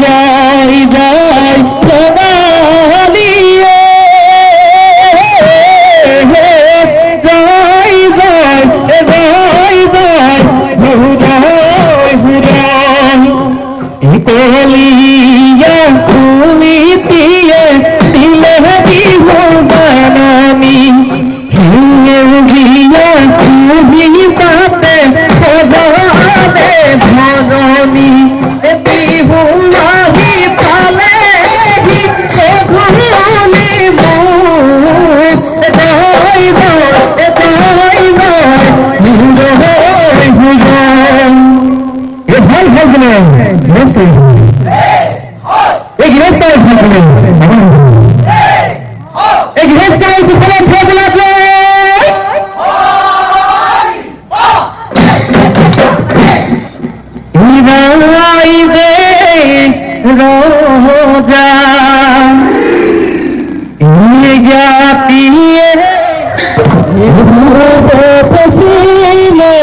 যাই যাই রাঙালিয়ে যাই যাই যাই যাই হুরাই হুরাই কলিয়া তুমি পিয়ে দিলে বিহু বানানি হিয়ে দিয়া তুমি পাতে সজাদে ধরনি বিহু মাহি পালে ঘুরনি যাই যাই যাই হুরাই ये हाल फसले एक रास्ता फसले एक रास्ता फसले फसला हिराई दे रोजा ये जाती है पसीने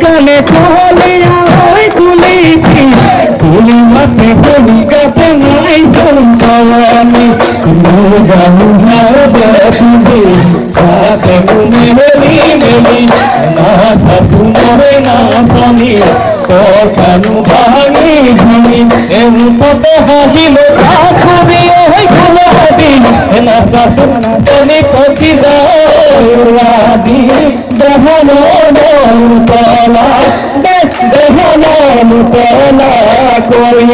कले खोलिया कुली कुली मत होली का बनाई भवानी मिली ना तुम्हारे ना पानी कनु भागी भागी पते हाजिल खुदी खुलादी ना सुनी पति दादी दहनो तला दहनो तला कोई